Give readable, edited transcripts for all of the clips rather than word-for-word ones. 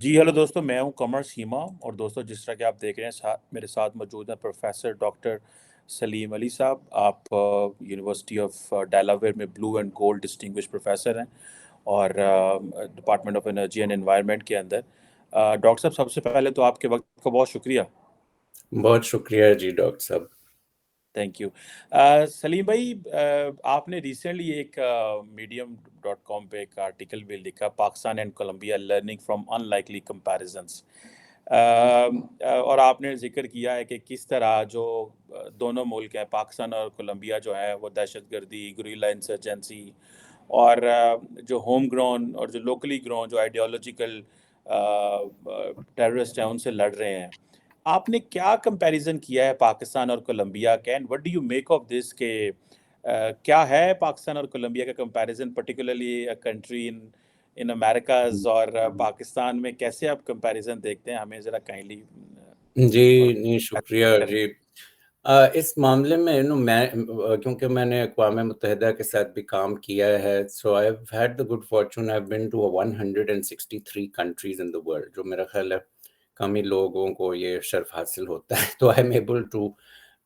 जी, hello दोस्तों, मैं हूँ कमर सीमा। और दोस्तों, जिस तरह कि आप देख रहे हैं, मेरे साथ मौजूद हैं प्रोफेसर डॉक्टर सलीम अली साहब। आप यूनिवर्सिटी ऑफ डेलावेयर में blue and gold distinguish professor हैं और department of energy and environment के अंदर। डॉक्टर साहब, सबसे पहले तो आपके वक्त का बहुत शुक्रिया। बहुत शुक्रिया जी डॉक्टर साहब। Thank you. सलीम भाई, आपने रिसेंटली एक मीडियम डॉट कॉम पे एक आर्टिकल भी लिखा, Pakistan and Colombia learning from unlikely comparisons. और आपने जिक्र किया है कि किस तरह जो दोनों मुल्क हैं, पाकिस्तान और कोलंबिया, जो है वो दहशतगर्दी, गुरिल्ला इंसर्जेंसी और जो होम ग्रोन और जो लोकली ग्रोन जो आइडियोलॉजिकल टेररिस्ट हैं उनसे लड़ रहे हैं। आपने क्या कंपैरिजन किया है पाकिस्तान और कोलंबिया का, and what do you make of this के क्या है पाकिस्तान और कोलंबिया का comparison, particularly a country in in Americas, और पाकिस्तान में कैसे आप कंपैरिजन देखते हैं? हमें ज़रा काइंडली जी नहीं, शुक्रिया जी। इस मामले में क्योंकि मैंने अक़वाम मुत्तहिदा के साथ भी काम किया है, so I have had the good fortune, I have been to 163 countries in the world, जो मेरा ख्याल है कम ही लोगों को ये शर्फ हासिल होता है। तो I am able to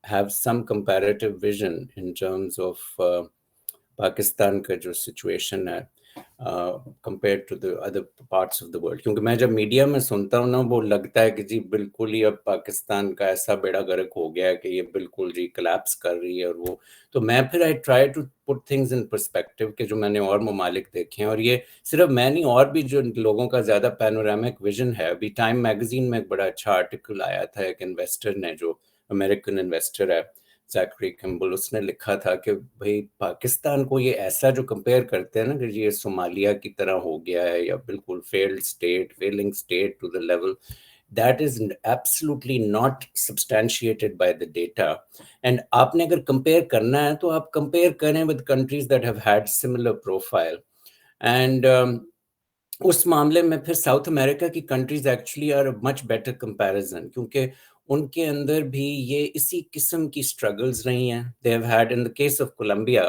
have some comparative vision in terms of Pakistan का जो सिचुएशन है compare to the other parts of the world. क्योंकि मैं जब मीडिया में सुनता हूँ ना, वो लगता है कि जी बिल्कुल ही अब पाकिस्तान का ऐसा बेड़ा गर्क हो गया है कि ये बिल्कुल जी कोलैप्स कर रही है। और वो तो मैं फिर I try to put things in perspective के जो मैंने और ममालिक देखे हैं। और ये सिर्फ मैं नहीं, और भी जो लोगों का ज़्यादा पैनोरामिक विजन है। अभी टाइम मैगजीन में एक बड़ा अच्छा आर्टिकल आया था, एक इन्वेस्टर ने, जो अमेरिकन इन्वेस्टर है, जैकरी किम्बल, उसने लिखा था कि भाई पाकिस्तान को ये ऐसा जो कंपेयर करते हैं ना कि ये सोमालिया की तरह हो गया है या बिल्कुल failed state, failing state to the level, that is absolutely not substantiated by the data. And आपने अगर कंपेयर करना है तो आप कंपेयर करें with countries that have had similar profile. And उस मामले में फिर साउथ अमेरिका की countries actually are much better comparison, क्योंकि उनके अंदर भी ये इसी किस्म की स्ट्रगल्स रही हैं। They have had, in the case of Colombia,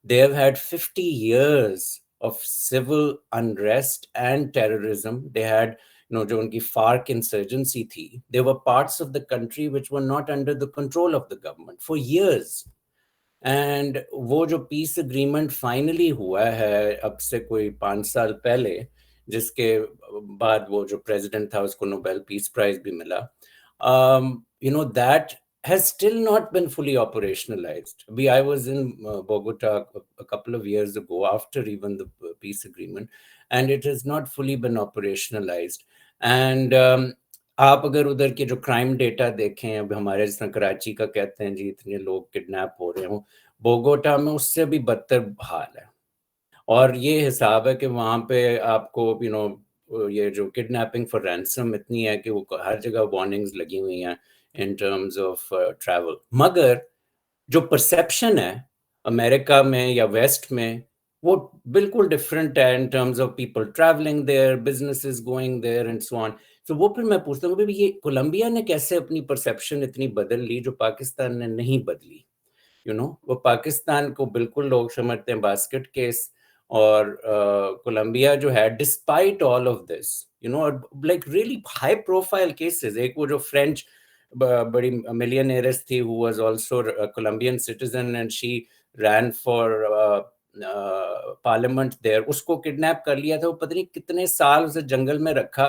they have had 50 years of civil unrest and terrorism. They had, जो उनकी फार्क इंसर्जेंसी थी, they were parts of the country which were not under the control of the government for years. And वो जो piece agreement finally हुआ है अब से कोई 5 साल पहले, जिसके बाद वो जो प्रेसिडेंट था उसको नोबेल पीस प्राइज भी मिला, that has still not been fully operationalized. I was in Bogota a couple of years ago after even the peace agreement, and it has not fully been operationalized. And आप अगर उधर के जो crime data देखें, अब हमारे जिस कराची का कहते हैं जी इतने लोग किडनैप हो रहे हो, बोगोटा में उससे भी बदतर हाल है। और ये हिसाब है कि वहाँ पे आपको ये जो किडनैपिंग फॉर रैंसम इतनी है कि वो हर जगह वार्निंग्स लगी हुई हैं इन टर्म्स ऑफ ट्रैवल। मगर जो परसेप्शन है अमेरिका में या वेस्ट में, वो बिल्कुल डिफरेंट है in terms of people travelling there, businesses going there and so on. तो वो फिर मैं पूछता हूँ कि ये कोलंबिया ने कैसे अपनी परसेप्शन इतनी बदल ली जो पाकिस्तान ने नहीं बदली। वो पाकिस्तान को बिल्कुल लोग समझते हैं बास्केट केस, और कोलंबिया जो है despite all of this, like really high profile cases. एक वो जो फ्रेंच बड़ी मिलियनेयर्स थी who was also Colombian citizen and she ran for parliament there, उसको किडनैप कर लिया था। वो पता नहीं कितने साल उसे जंगल में रखा,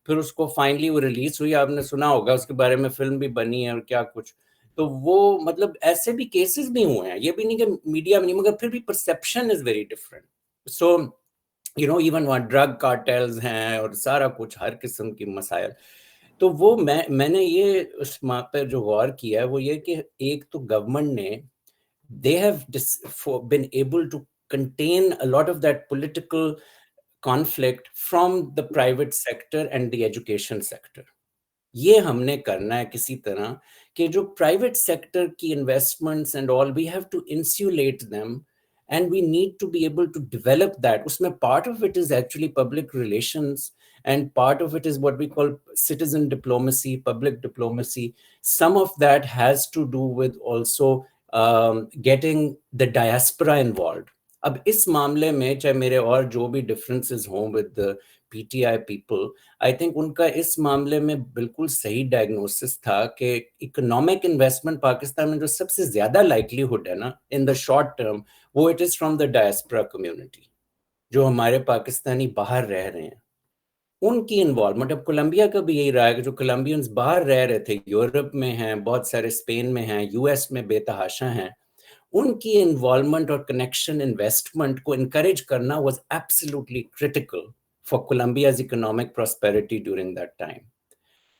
फिर उसको फाइनली वो रिलीज हुई। आपने सुना होगा उसके बारे में, फिल्म भी बनी है और क्या कुछ। तो वो मतलब ऐसे भी केसेस भी हुए हैं, ये भी नहीं कि मीडिया में नहीं, मगर फिर भी perception is very different. So even वहाँ ड्रग कार्टेल्स हैं और सारा कुछ, हर किस्म की मसाइल। तो वो मैंने ये उस पर जो गौर किया है वो ये कि एक तो गवर्नमेंट ने, they have been able to contain a lot of that political conflict from the private sector and the education sector. ये हमने करना है किसी तरह कि जो प्राइवेट सेक्टर की investments and all, we have to insulate them and we need to be able to develop that. उसमें part of it is actually public relations, and part of it is what we call citizen diplomacy, public diplomacy. Some of that has to do with also getting the diaspora involved. अब इस मामले में चाहे मेरे और जो भी differences हों with the PTI people, I think उनका इस मामले में बिल्कुल सही डायग्नोसिस था कि इकोनॉमिक इन्वेस्टमेंट पाकिस्तान में जो सबसे ज्यादा लाइकलीहुड है ना इन द शॉर्ट टर्म, वो it is from the diaspora community, जो हमारे पाकिस्तानी बाहर रह रहे हैं, उनकी इन्वॉल्वमेंट। अब कोलंबिया का भी यही रहा है कि जो कोलंबियंस बाहर रह रहे थे, यूरोप में हैं, बहुत सारे स्पेन में हैं, US में बेतहाशा हैं, उनकी इन्वॉल्वमेंट और कनेक्शन इन्वेस्टमेंट को इनकरेज करना was absolutely critical for Colombia's economic prosperity during that time.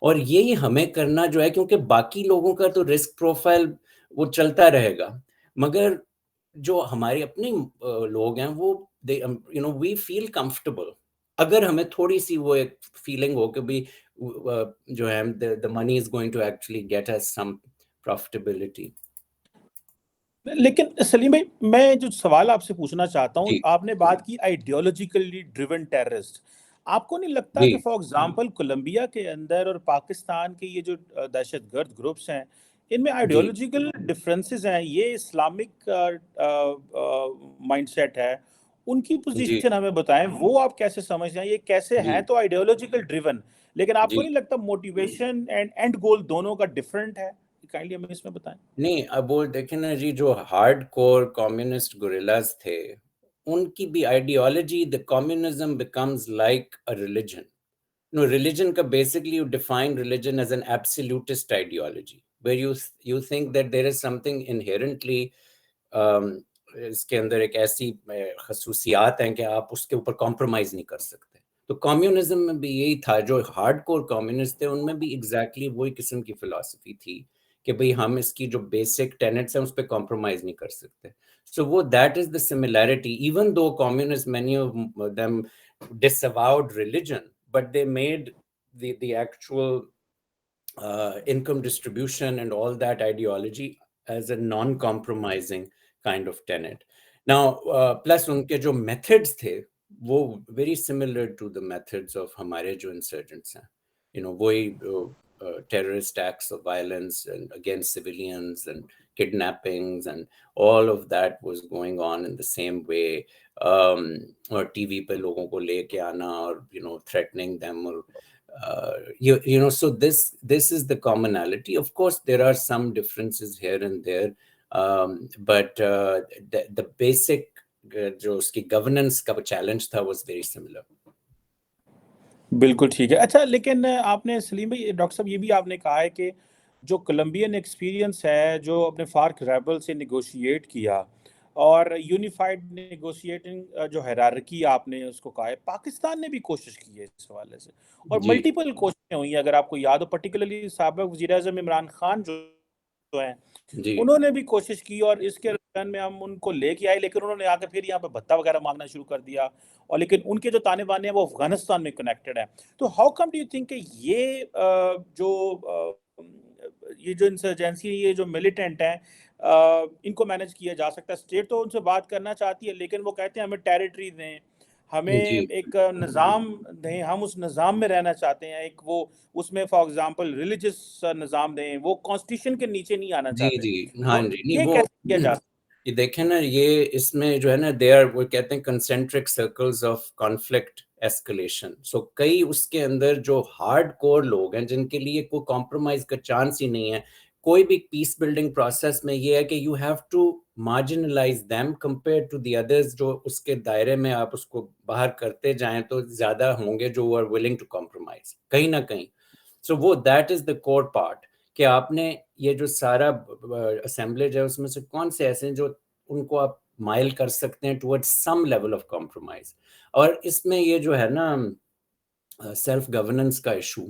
और यही हमें करना जो है, क्योंकि बाकी लोगों का तो रिस्क प्रोफाइल वो चलता रहेगा, मगर जो हमारे अपने लोग हैं वो वी फील कंफर्टेबल अगर हमें थोड़ी सी वो एक फीलिंग हो कि भी जो है the money is going to actually get us some profitability. लेकिन सलीम भाई, मैं जो सवाल आपसे पूछना चाहता हूँ, जी आपने बात की आइडियोलॉजिकली ड्रिवन टेररिस्ट। आपको नहीं लगता जी कि फॉर एग्जांपल कोलंबिया के अंदर और पाकिस्तान के ये जो दहशतगर्द ग्रुप्स हैं, इनमें जी आइडियोलॉजिकल डिफरेंसेस हैं, ये इस्लामिक माइंडसेट है, उनकी जी पोजीशन हमें बताएं, वो आप कैसे समझते हैं? ये कैसे जी हैं तो आइडियोलॉजिकल ड्रिवन, लेकिन आपको जी नहीं लगता मोटिवेशन एंड एंड गोल दोनों का डिफरेंट है? काइंडली हमें इसमें बताएं। नहीं, अब वो देखें ना जी, जो हार्ड कोर कम्युनिस्ट गुरिल्लाज थे, उनकी भी ideology, the communism becomes like a religion. No, religion ka basically you define religion as an absolutist ideology where you think that there is something inherently इसके अंदर एक ऐसी खसूसियात हैं कि आप उसके ऊपर कॉम्प्रोमाइज नहीं कर सकते। तो कम्युनिज्म में भी यही था, जो हार्डकोर कम्युनिस्ट थे उनमें भी एग्जैक्टली वही किस्म की फिलॉसफी थी कि भाई हम इसकी जो बेसिक टेनेट्स हैं उस पर कॉम्प्रोमाइज नहीं कर सकते। सो वो that is the similarity, even though communist many of them disavowed religion, but they made the actual income distribution and all that ideology as a non-compromising kind of tenet. Now, plus उनके जो methods थे वो very similar to the methods of हमारे जो insurgents हैं, वही terrorist acts of violence and against civilians and kidnappings and all of that was going on in the same way. और TV पे लोगों को लेके आना और threatening them, or so this is the commonality. Of course there are some differences here and there, but the basic जो उसकी governance का चैलेंज था was very similar. बिल्कुल ठीक है। अच्छा, लेकिन आपने सलीम भाई, डॉक्टर साहब, ये भी आपने कहा है कि जो कोलंबियन एक्सपीरियंस है, जो अपने फार्क रेबल से नेगोशिएट किया और यूनिफाइड नेगोशिएटिंग जो हायरार्की आपने उसको कहा है, पाकिस्तान ने भी कोशिश की है इस हवाले से, और जी मल्टीपल कोशिशें हुई हैं। अगर आपको याद हो, पर्टिकुलरली साबिक वज़ीर-ए-आज़म इमरान खान जो हैं, जी उन्होंने भी कोशिश की और इसके रिटर्न में हम उनको लेके आए, लेकिन उन्होंने आके फिर यहाँ पे भत्ता वगैरह मांगना शुरू कर दिया, और लेकिन उनके जो ताने बाने हैं वो अफगानिस्तान में कनेक्टेड है। तो how come do you think कि ये जो इंसर्जेंसी, ये जो मिलिटेंट हैं, इनको मैनेज किया जा सकता है? स्टेट तो उनसे बात करना चाहती है, लेकिन वो कहते हैं हमें टेरिटरी दें, हमें जी एक निज़ाम दें, हम उस निज़ाम में रहना चाहते हैं, एक वो उसमें फॉर एग्जांपल रिलीजियस निज़ाम दें, वो कॉन्स्टिट्यूशन के नीचे नहीं आना जी चाहते। जी हाँ तो जी, नहीं ये वो कैसे किया जा सकता ये देखें ना, ये इसमें जो है ना, दे आर, वो कहते हैं concentric circles of conflict escalation. So कई उसके अंदर जो हार्ड कोर लोग हैं जिनके लिए कोई कॉम्प्रोमाइज का चांस ही नहीं है, कोई भी पीस बिल्डिंग प्रोसेस में ये है कि you have to marginalise them compare to the others, जो उसके दायरे में आप उसको बाहर करते जाएं तो ज्यादा होंगे जो आर विलिंग टू कॉम्प्रोमाइज कहीं ना कहीं। सो वो that is the core part, कि आपने ये जो सारा असेंबलेज है उसमें से कौन से ऐसे हैं जो उनको आप माइल कर सकते हैं towards some level of compromise. और इसमें ये जो है ना सेल्फ गवर्नेंस का इशू,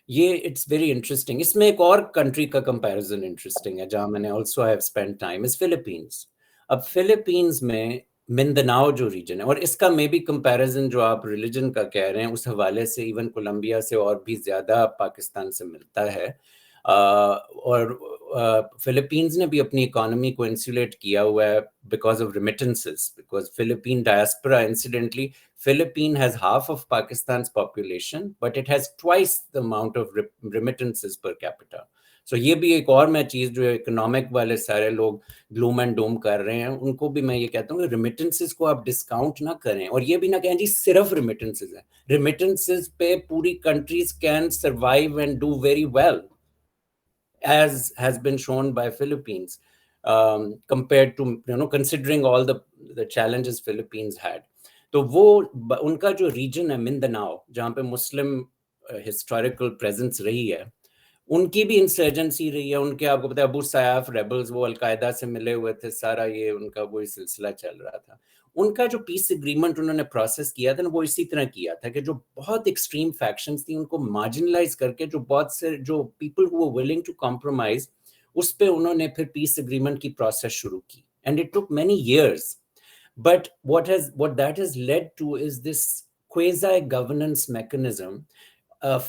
ये इट्स वेरी इंटरेस्टिंग। इसमें एक और कंट्री का कंपैरिजन इंटरेस्टिंग है जहां मैंने also have spend time, is Philippines. अब फिलीपींस में मिंदनाओ जो रीजन है, और इसका मे बी कंपैरिजन जो आप रिलीजन का कह रहे हैं उस हवाले से इवन कोलंबिया से और भी ज्यादा पाकिस्तान से मिलता है। और फिलीपींस ने भी अपनी इकोनॉमी को इंसुलेट किया हुआ है because of remittances, because Philippine diaspora, incidentally Philippines has half of Pakistan's population, but it has twice the amount of remittances per capita. सो ये भी एक और मैं चीज़ जो इकोनॉमिक वाले सारे लोग ग्लूम एंड डूम कर रहे हैं, उनको भी मैं ये कहता हूँ कि रिमिटेंसेस को आप डिस्काउंट ना करें, और ये भी ना कहें जी सिर्फ रिमिटेंसेस है। रिमिटेंसेस पे पूरी countries can survive and do very well, as has been shown by Philippines, compared to, considering all the challenges Philippines had. तो वो उनका जो रीजन है मिंदनाओ, जहाँ पे मुस्लिम हिस्टोरिकल प्रेजेंस रही है, उनकी भी इंसर्जेंसी रही है। उनके, आपको पता है, अबू सयाफ रेबल्स, वो अलकायदा से मिले हुए थे, सारा ये उनका वही सिलसिला चल रहा था। उनका जो पीस एग्रीमेंट उन्होंने प्रोसेस किया था ना, वो इसी तरह किया था कि जो बहुत एक्सट्रीम फैक्शंस थी उनको मार्जिनलाइज करके, जो बहुत से जो people who were willing to compromise, उस पे उन्होंने फिर पीस एग्रीमेंट की प्रोसेस शुरू की, and it took many years. But what that has led to is this quasi governance mechanism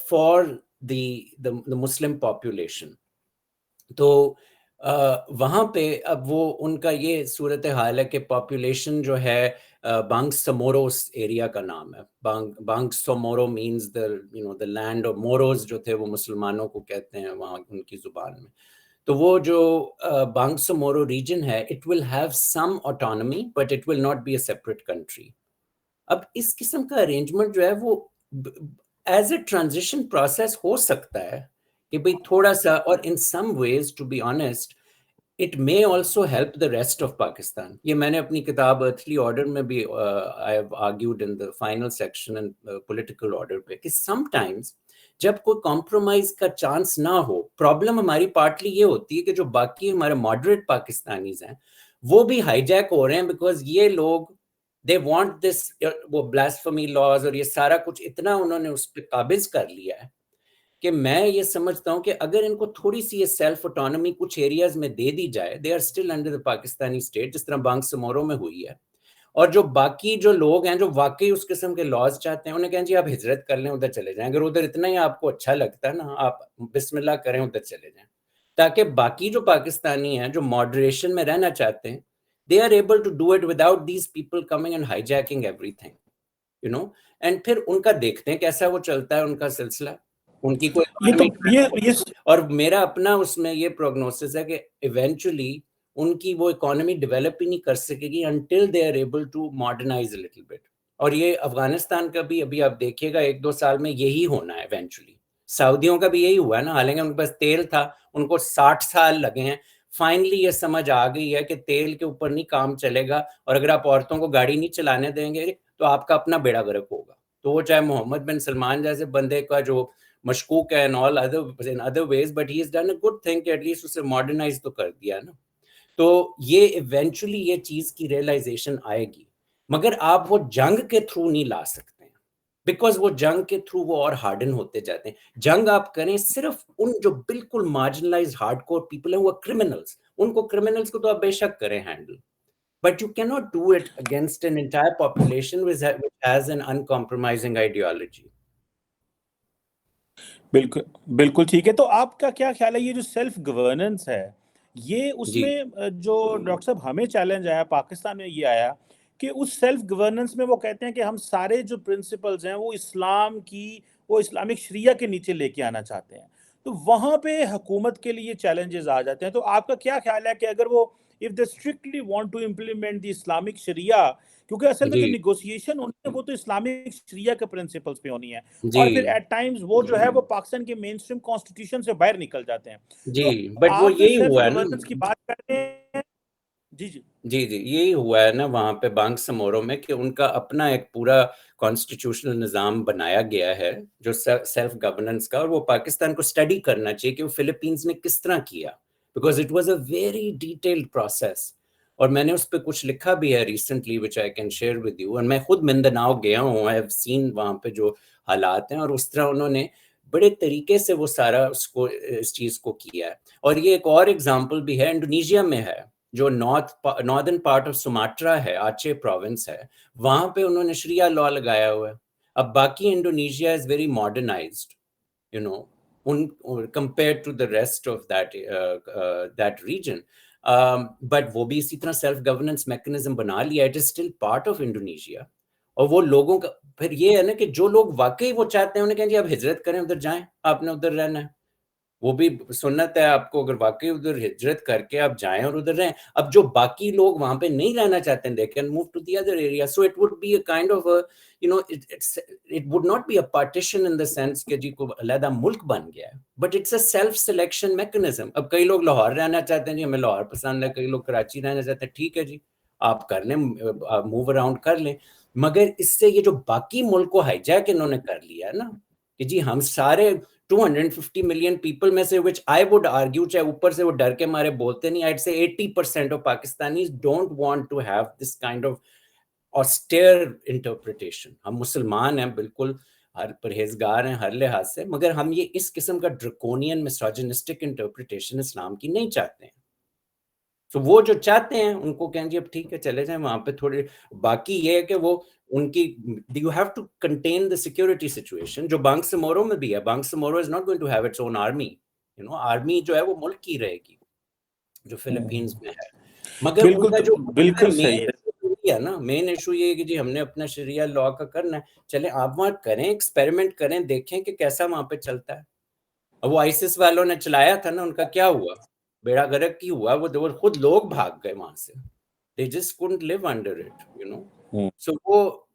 for the Muslim population. तो वहाँ पे अब वो उनका ये सूरत हाल है कि पॉपुलेशन जो है, बांग्समोरोस एरिया का नाम है। Bangsamoro means the land of Moros, जो थे वो मुसलमानों को कहते हैं वहाँ उनकी जुबान में। तो वो जो बांग्समोरो रीजन है, it will have some autonomy but it will not be a separate country. अब इस किस्म का अरेंजमेंट जो है वो एज ए ट्रांजिशन प्रोसेस हो सकता है कि भाई थोड़ा सा, और in some ways to be honest it may also help the rest of Pakistan. ये मैंने अपनी किताब अर्थली ऑर्डर में भी I have argued in the final section in political order पे कि समटाइम्स जब कोई कॉम्प्रोमाइज का चांस ना हो, प्रॉब्लम हमारी पार्टली ये होती है कि जो बाकी हमारे मॉडरेट पाकिस्तानीज हैं वो भी हाईजैक हो रहे हैं, बिकॉज ये लोग दे वांट दिस, वो ब्लास्फेमी लॉज और ये सारा कुछ इतना उन्होंने उस पर काबिज कर लिया है कि मैं ये समझता हूं कि अगर इनको थोड़ी सी ये सेल्फ ऑटोनॉमी कुछ एरियाज में दे दी जाए, they are still under the Pakistani state, जिस तरह बांग्समोरो में हुई है। और जो बाकी जो लोग हैं जो वाकई उस किस्म के लॉज चाहते हैं, उन्हें कहें जी आप हिजरत कर लें, उधर चले जाएं, अगर उधर इतना ही आपको अच्छा लगता है ना, आप बिस्मिल्लाह करें, उधर चले जाएं, ताकि बाकी जो पाकिस्तानी हैं जो मॉडरेशन में रहना चाहते हैं, they are able to do it without these people coming and hijacking everything, and फिर उनका देखते हैं कैसा वो चलता है उनका सिलसिला, उनकी कोई ये तो ये और मेरा अपना उसमें ये प्रोग्नोसिस है कि इवेंचुअली उनकी वो इकोनॉमी डेवलप ही नहीं कर सकेगी until they are able to modernize a little bit। और ये अफगानिस्तान का भी अभी आप देखिएगा 1-2 साल में यही होना है इवेंचुअली। सऊदियों का भी यही हुआ है ना, हालांकि उनके पास तेल था, उनको 60 साल लगे हैं, फाइनली ये समझ आ गई है कि तेल के ऊपर नहीं काम चलेगा, और अगर आप औरतों को गाड़ी नहीं चलाने देंगे तो आपका अपना बेड़ा गर्क होगा। तो वो चाहे मोहम्मद बिन सलमान जैसे बंदे का जो मशकूक है in all other in other ways, but he has done a good thing, at least उसे मॉडर्नाइज तो कर दिया ना। तो ये इवेंचुअली ये चीज की रियलाइजेशन आएगी, मगर आप वो जंग के थ्रू नहीं ला सकते, बिकॉज वो जंग के थ्रू वो और हार्डन होते जाते हैं। जंग आप करें सिर्फ उन जो बिल्कुल मार्जिनलाइज्ड हार्डकोर पीपल हैं, वो क्रिमिनल्स, उनको क्रिमिनल्स को तो आप बेशक करें handle, but you cannot do it against an entire population which has an uncompromising ideology। बिल्कुल बिल्कुल ठीक है। तो आपका क्या ख्याल है, ये जो सेल्फ गवर्नेंस है, ये जी उसमें जो डॉक्टर साहब हमें चैलेंज आया पाकिस्तान में, ये आया कि उस सेल्फ गवर्नेंस में वो कहते हैं कि हम सारे जो प्रिंसिपल्स हैं वो इस्लाम की, वो इस्लामिक शरिया के नीचे लेके आना चाहते हैं। तो वहाँ पे हुकूमत के लिए चैलेंजेस आ जाते हैं। तो आपका क्या ख्याल है कि अगर वो if they strictly want to implement the Islamic sharia, क्योंकि असल में जी जो नेगोशिएशन होनी है वो तो इस्लामिक शरिया के प्रिंसिपल्स पे होनी है, जी और फिर एट टाइम्स वो जो है वो पाकिस्तान के मेन स्ट्रीम कॉन्स्टिट्यूशन से बाहर निकल जाते हैं। जी, तो बट वो आप जो यही सेल्फ हुआ है ना। गवर्नेंस की बात कर रहे हैं, जी जी जी जी, यही हुआ है ना वहाँ पे बांग्समोरो में, कि उनका अपना एक पूरा कॉन्स्टिट्यूशनल निज़ाम बनाया गया है जो सेल्फ गवर्नेंस का, और वो पाकिस्तान को स्टडी करना चाहिए कि वो फिलीपींस ने किस तरह किया, because it was a very detailed process. और मैंने उस पर कुछ लिखा भी है recently which I can share with you, और मैं खुद मिंदनाओ गया हूँ, आई हैव सीन वहाँ पे जो हालात हैं, और उस तरह उन्होंने बड़े तरीके से वो सारा उसको इस चीज़ को किया है। और ये एक और एग्जाम्पल भी है, इंडोनेशिया में है, जो नॉर्दर्न पार्ट ऑफ सुमात्रा है, आचे प्रोविंस है, वहां पे उन्होंने शरिया लॉ लगाया हुआ है। अब बाकी Indonesia is very modernised, you know, उन compare to the rest of that region, but वो भी इसी तरह सेल्फ गवर्नेंस मैकेनिज्म बना लिया, it is still part of Indonesia. और वो लोगों का फिर ये है ना कि जो लोग वाकई वो चाहते हैं, उन्हें कहें जी आप हिजरत करें, उधर जाएं, आपने उधर रहना है, वो भी सुन्नत है आपको, अगर वाकई उधर हिजरत करके आप जाएं और उधर रहें। अब जो बाकी लोग वहां पे नहीं रहना चाहते हैं, they can move to the other area. So it would be a kind of it would not be a partition in the sense कि जी को अलग मुल्क बन गया है, but it's a self selection mechanism. अब कई लोग लाहौर रहना चाहते हैं, जी हमें लाहौर पसंद है, कई लोग कराची रहना चाहते हैं, ठीक है जी आप कर लें, मूव अराउंड कर लें। मगर इससे ये जो बाकी मुल्क को हाईजैक इन्होंने कर लिया है ना, कि जी हम सारे 250 मिलियन पीपल में से, which I would argue, चाहे ऊपर से वो डर के मारे बोलते नहीं, I'd say 80% of Pakistanis don't want to have this kind of austere interpretation. हम मुसलमान हैं बिल्कुल, हर परहेजगार हैं हर लिहाज से, मगर हम ये इस किस्म का ड्रकोनियन मिसोजिनिस्टिक इंटरप्रिटेशन इस्लाम की नहीं चाहते हैं। तो वो जो चाहते हैं उनको कहें जी अब ठीक है चले जाएं वहां पे थोड़े। बाकी ये है कि वो उनकी, you have to contain the security situation, जो बांग्समोरो में भी है। Bangsamoro is not going to have its own army, you know, army जो है वो मुल्क की रहेगी जो फिलीपींस में है। मगर बिल्कुल, उनका जो बिल्कुल सही मेन है। है ना, मेन इशू ये है कि जी हमने अपना शरिया लॉ का करना है, चले आप वहां करें, एक्सपेरिमेंट करें, देखें कि कैसा वहां पे चलता है। अब वो आईसिस वालों ने चलाया था ना, उनका क्या हुआ, बेड़ा गर्क की हुआ, वो खुद लोग भाग गए वहां से, they just couldn't live under it, you know। so वो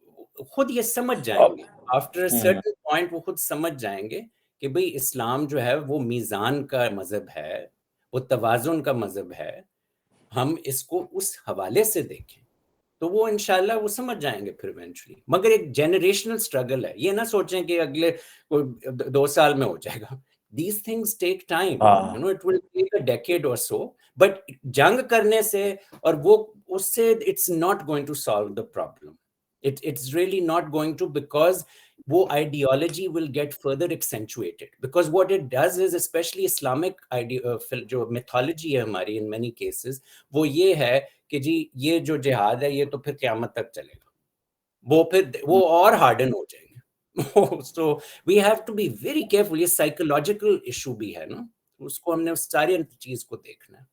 खुद ये समझ जाएंगे आफ्टर अ सर्टेन पॉइंट, वो खुद समझ जाएंगे कि भाई इस्लाम जो है वो मीजान का मजहब है, वो तवाजुन का मजहब है, हम इसको उस हवाले से देखें, तो वो इंशाल्लाह वो समझ जाएंगे फिर इवेंचुअली। मगर एक जनरेशनल स्ट्रगल है, ये ना सोचें कि अगले 2 साल में हो जाएगा। These things take time, you know, it will take a decade or so, but जंग करने से और वो उससे it's not going to solve the problem. It's really not going to, because वो ideology will get further accentuated, because what it does is, especially Islamic जो mythology है हमारी in many cases, वो ये है कि जी ये जो जिहाद है ये तो फिर क़यामत तक चलेगा, वो और हार्डन हो जाएंगे। so we have to be very careful। ये साइकोलॉजिकल इशू भी है ना, उसको हमने उस सारी चीज को देखना है।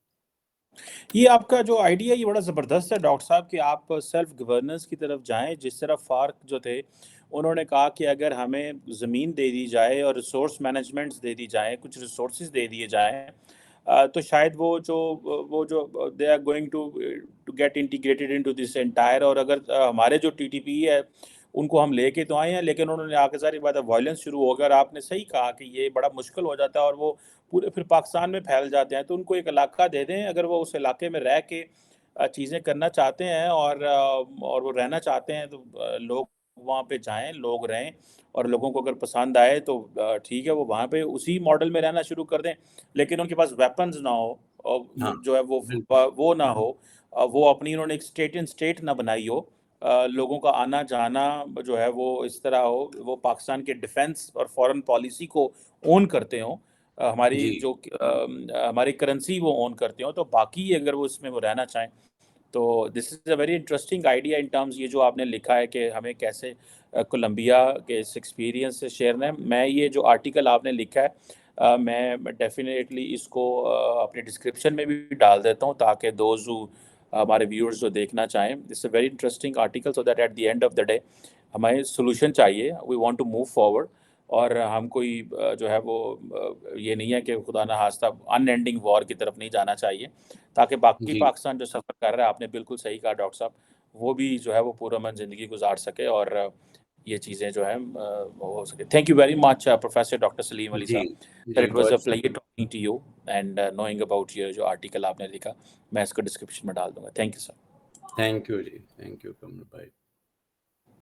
ये आपका जो आइडिया ये बड़ा ज़बरदस्त है डॉक्टर साहब कि आप सेल्फ गवर्नेंस की तरफ जाएं। जिस तरह फार्क जो थे उन्होंने कहा कि अगर हमें ज़मीन दे दी जाए और रिसोर्स मैनेजमेंट्स दे दी जाएं, कुछ रिसोर्सेज दे दिए जाएं, तो शायद वो जो they are going to get integrated into this entire. और अगर हमारे जो टीटीपी है उनको हम लेके तो आए हैं, लेकिन उन्होंने आके सारी बात वायलेंस शुरू हो गया। और आपने सही कहा कि ये बड़ा मुश्किल हो जाता है और वो पूरे फिर पाकिस्तान में फैल जाते हैं। तो उनको एक इलाका दे दें, अगर वो उस इलाके में रह के चीज़ें करना चाहते हैं और वो रहना चाहते हैं, तो लोग वहाँ पे जाएँ, लोग रहें, और लोगों को अगर पसंद आए तो ठीक है, वो वहाँ पे उसी मॉडल में रहना शुरू कर दें। लेकिन उनके पास वेपन्स ना हो, और हाँ जो है बिल्कुल। वो ना हो, वो अपनी उन्होंने एक स्टेट इन स्टेट ना बनाई हो। लोगों का आना-जाना जो है वो इस तरह हो, वो पाकिस्तान के डिफेंस और फॉरेन पॉलिसी को ओन करते हों। हमारी जी जो हमारी करेंसी वो ओन करते हों, तो बाकी अगर वो इसमें वो रहना चाहें, तो this is a very interesting idea in terms, ये जो आपने लिखा है कि हमें कैसे कोलंबिया के इस एक्सपीरियंस से शेयर है। मैं ये जो आर्टिकल आपने लिखा है, मैं डेफिनेटली इसको अपने डिस्क्रिप्शन में भी डाल देता हूँ, ताकि दोज़ हू हमारे व्यूअर्स जो देखना चाहें, this a very interesting article, so that at the end of the day हमें सोल्यूशन चाहिए, we want to move forward. और हम कोई जो है वो ये नहीं है कि खुदा ना खास्ता अनएंडिंग वॉर की तरफ नहीं जाना चाहिए, ताकि बाकी जी पाकिस्तान जो सफ़र कर रहा है, आपने बिल्कुल सही कहा डॉक्टर साहब, वो भी जो है वो पुरअमन ज़िंदगी गुजार सके और ये चीज़ें जो हैं वो हो सके। Thank you very much professor doctor Salim Ali ji साहब। सर, जी, it was a good pleasure talking to you and knowing about ये जो आर्टिकल आपने लिखा, मैं इसको डिस्क्रिप्शन में डाल दूँगा। Thank you sir. Thank you जी, थैंक यू कमर भाई।